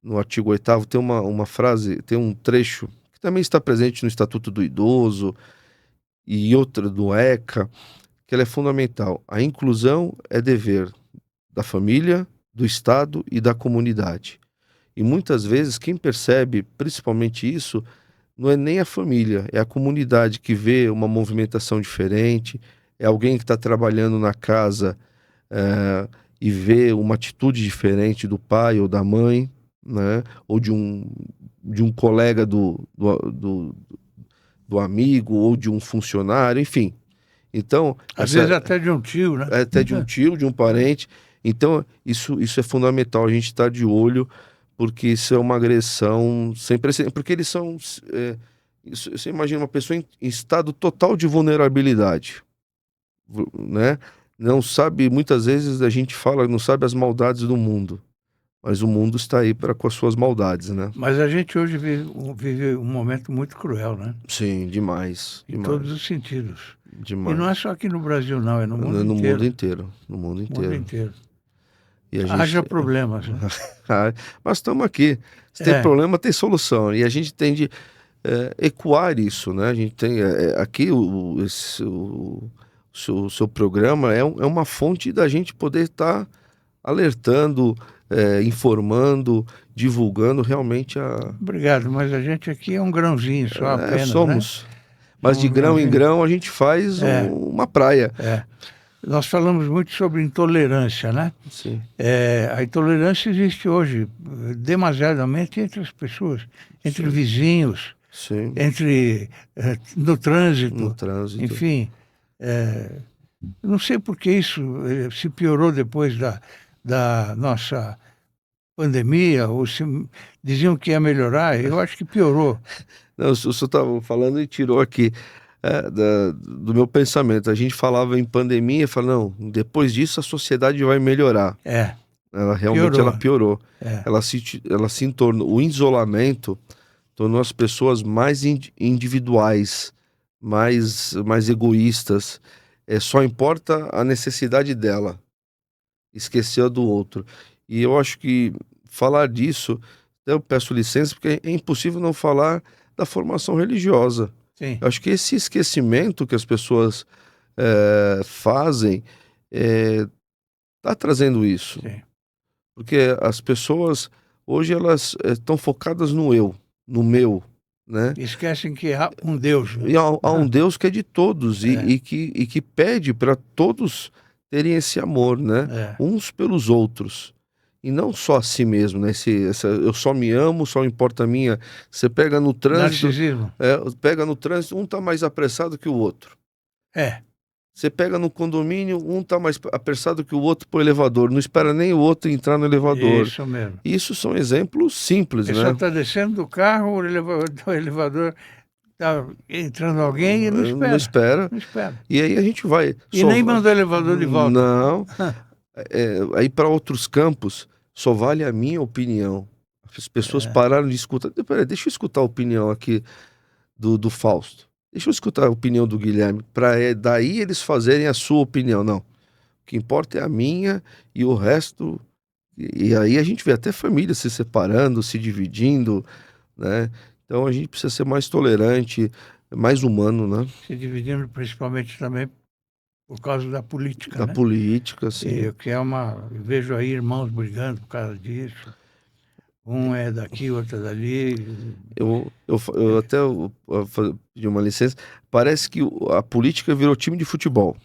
no artigo 8º tem uma frase, tem um trecho que também está presente no Estatuto do Idoso e outra do ECA, que ela é fundamental. A inclusão é dever da família, do Estado e da comunidade. E muitas vezes quem percebe principalmente isso não é nem a família, é a comunidade que vê uma movimentação diferente, é alguém que está trabalhando na casa, e vê uma atitude diferente do pai ou da mãe, né? Ou de um colega do amigo ou de um funcionário, enfim. Então, Às vezes até de um tio, né? até de um tio, de um parente. Então, isso é fundamental, a gente estar de olho, porque isso é uma agressão sem precedentes. Porque eles são. Você imagina uma pessoa em estado total de vulnerabilidade, né? Não sabe, muitas vezes a gente fala, não sabe as maldades do mundo, mas o mundo está aí com as suas maldades, né? Mas a gente hoje vive um momento muito cruel, né? Sim, demais, Em todos demais, os sentidos. E não é demais. só aqui no Brasil, não, é no mundo No mundo inteiro. inteiro, no mundo No mundo inteiro. inteiro. E a gente. Haja problemas, né? Mas estamos aqui. Se tem É, problema, tem solução. E a gente tem de ecoar isso, né? A gente tem aqui o seu programa é uma fonte da gente poder estar alertando, informando, divulgando realmente obrigado, mas a gente aqui é um grãozinho só apenas, né? somos. Mas de Somos um grão em grãozinho. grão a gente faz É, uma praia. é. Nós falamos muito sobre intolerância, né? Sim, A intolerância existe hoje demasiadamente entre as pessoas, entre sim, vizinhos, sim. no No trânsito, trânsito. enfim. eh, não sei por que isso se piorou depois da nossa pandemia, ou se diziam que ia melhorar, eu acho que piorou. Não, o senhor estava falando e tirou aqui, do meu pensamento. A gente falava em pandemia e fala: "Não, depois disso a sociedade vai melhorar". É, Ela realmente ela piorou. piorou. É, Ela se tornou, o isolamento tornou as pessoas mais individuais, mais egoístas. Só importa a necessidade dela, esqueceu a do outro. E eu acho que falar disso, eu peço licença, porque é impossível não falar da formação religiosa. sim, Eu acho que esse esquecimento que as pessoas fazem está trazendo isso. sim. Porque as pessoas hoje elas estão focadas no eu, no meu, né? Esquecem que há um Deus, né? E há um Deus que é de todos É, e que pede para todos terem esse amor, né? é. Uns pelos outros. E não só a si mesmo, né? Eu só me amo, só importa a minha. Você Narcisismo. pega no trânsito, um tá mais apressado que o outro. É, Você pega no condomínio, um tá mais apressado que o outro pro elevador, não espera nem o outro entrar no elevador. isso mesmo. Isso são exemplos A simples, pessoa né? está descendo do carro, o elevador está entrando alguém e não Não espera. espera. Não espera. E aí a gente vai. E nem manda o elevador de volta. Não. Aí para outros campos, só vale a minha opinião. As pessoas pararam de escutar. Peraí, deixa eu escutar a opinião aqui do Fausto. Deixa eu escutar a opinião do Guilherme. Para daí eles fazerem a sua opinião. Não. O que importa é a minha e o resto. E aí a gente vê até famílias se separando, se dividindo, né? Então a gente precisa ser mais tolerante, mais humano, né? Se dividindo principalmente também por causa da política, Da né? política, assim. Eu vejo aí irmãos brigando por causa disso. Um é daqui, outro é dali. Eu até pedi uma licença. Parece que a política virou time de futebol.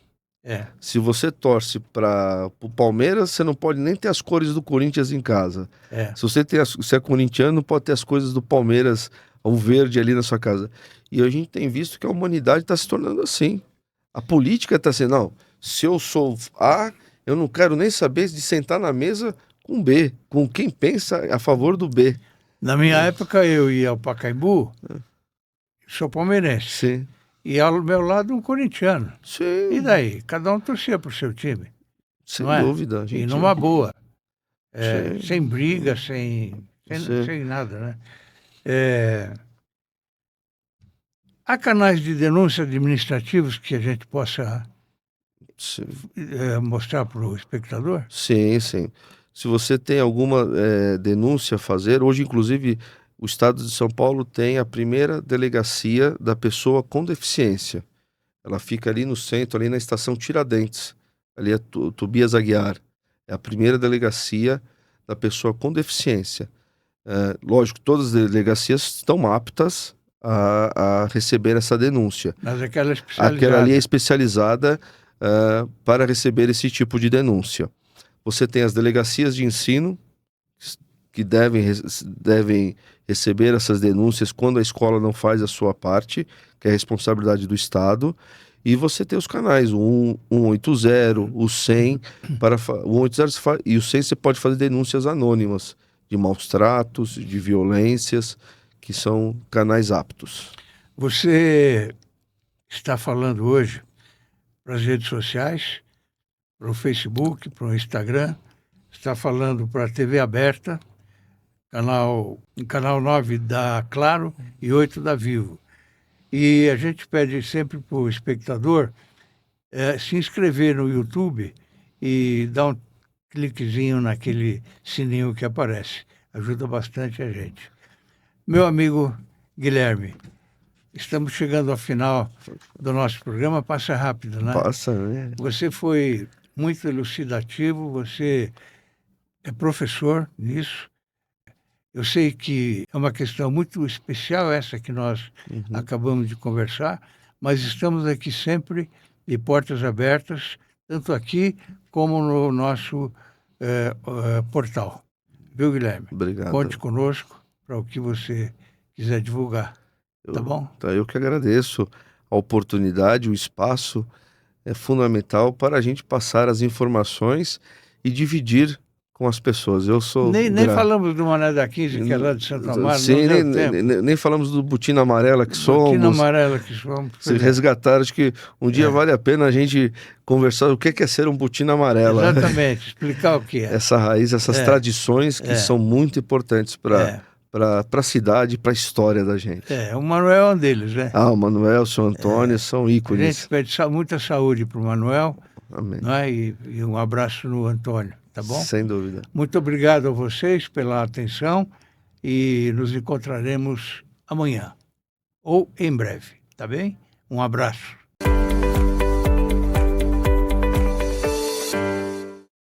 É, Se você torce para o Palmeiras, você não pode nem ter as cores do Corinthians em casa. é. Se você se é corintiano, não pode ter as coisas do Palmeiras, o verde ali na sua casa. E a gente tem visto que a humanidade está se tornando assim. A política está sendo, não, se eu sou A, eu não quero nem saber de sentar na mesa com B, com quem pensa a favor do B. Na minha época, eu ia ao Pacaembu, sou palmeirense, Sim, e ao meu lado um corintiano. E sim, daí? Cada um torcia para o seu time, sem não é? dúvida. A E gente, numa boa, sim, sem briga, sem nada, né? É, há canais de denúncia administrativos que a gente possa sim. mostrar para o espectador? Sim, sim. Se você tem alguma denúncia a fazer, hoje, inclusive, o Estado de São Paulo tem a primeira delegacia da pessoa com deficiência. Ela fica ali no centro, ali na estação Tiradentes. Ali é Tobias Aguiar. É a primeira delegacia da pessoa com deficiência. Lógico, todas as delegacias estão aptas a receber essa denúncia. Mas aquela Aquela ali é especializada. especializada para receber esse tipo de denúncia. Você tem as delegacias de ensino que devem receber essas denúncias quando a escola não faz a sua parte, que é a responsabilidade do Estado. E você tem os canais, o 180, o 100, o 180 e o 100 você pode fazer denúncias anônimas de maus tratos, de violências, que são canais aptos. Você está falando hoje para as redes sociais, para o Facebook, para o Instagram, está falando para a TV aberta, canal 9 da Claro e 8 da Vivo. E a gente pede sempre para o espectador se inscrever no YouTube e dar um cliquezinho naquele sininho que aparece. Ajuda bastante a gente. Meu amigo Guilherme, estamos chegando ao final do nosso programa. Passa rápido, né? Passa, né? Você foi muito elucidativo, você é professor nisso. Eu sei que é uma questão muito especial essa que nós Uhum. acabamos de conversar, mas estamos aqui sempre de portas abertas, tanto aqui como no nosso portal. Viu, Guilherme? Conte Obrigado. conosco para o que você quiser divulgar. Tá bom? Eu que agradeço a oportunidade, o espaço é fundamental para a gente passar as informações e dividir com as pessoas. Eu sou Nem falamos do Mané da 15, que é lá de Santo Amaro, não Sim, deu tempo. nem falamos do Botina Amarela que Botina somos. amarela que somos. Se resgatar, acho que um dia vale a pena a gente conversar o que é ser um Botina Amarela. Exatamente, explicar o que é. Essa raiz, essas tradições que são muito importantes para a cidade, para a história da gente. O Manuel é um deles, né? O Manuel, o seu Antônio são A ícones. gente pede muita saúde para o Manuel, Amém. não é? E um abraço no Antônio, tá bom? Sem dúvida. Muito obrigado a vocês pela atenção e nos encontraremos amanhã ou em breve, tá bem? Um abraço.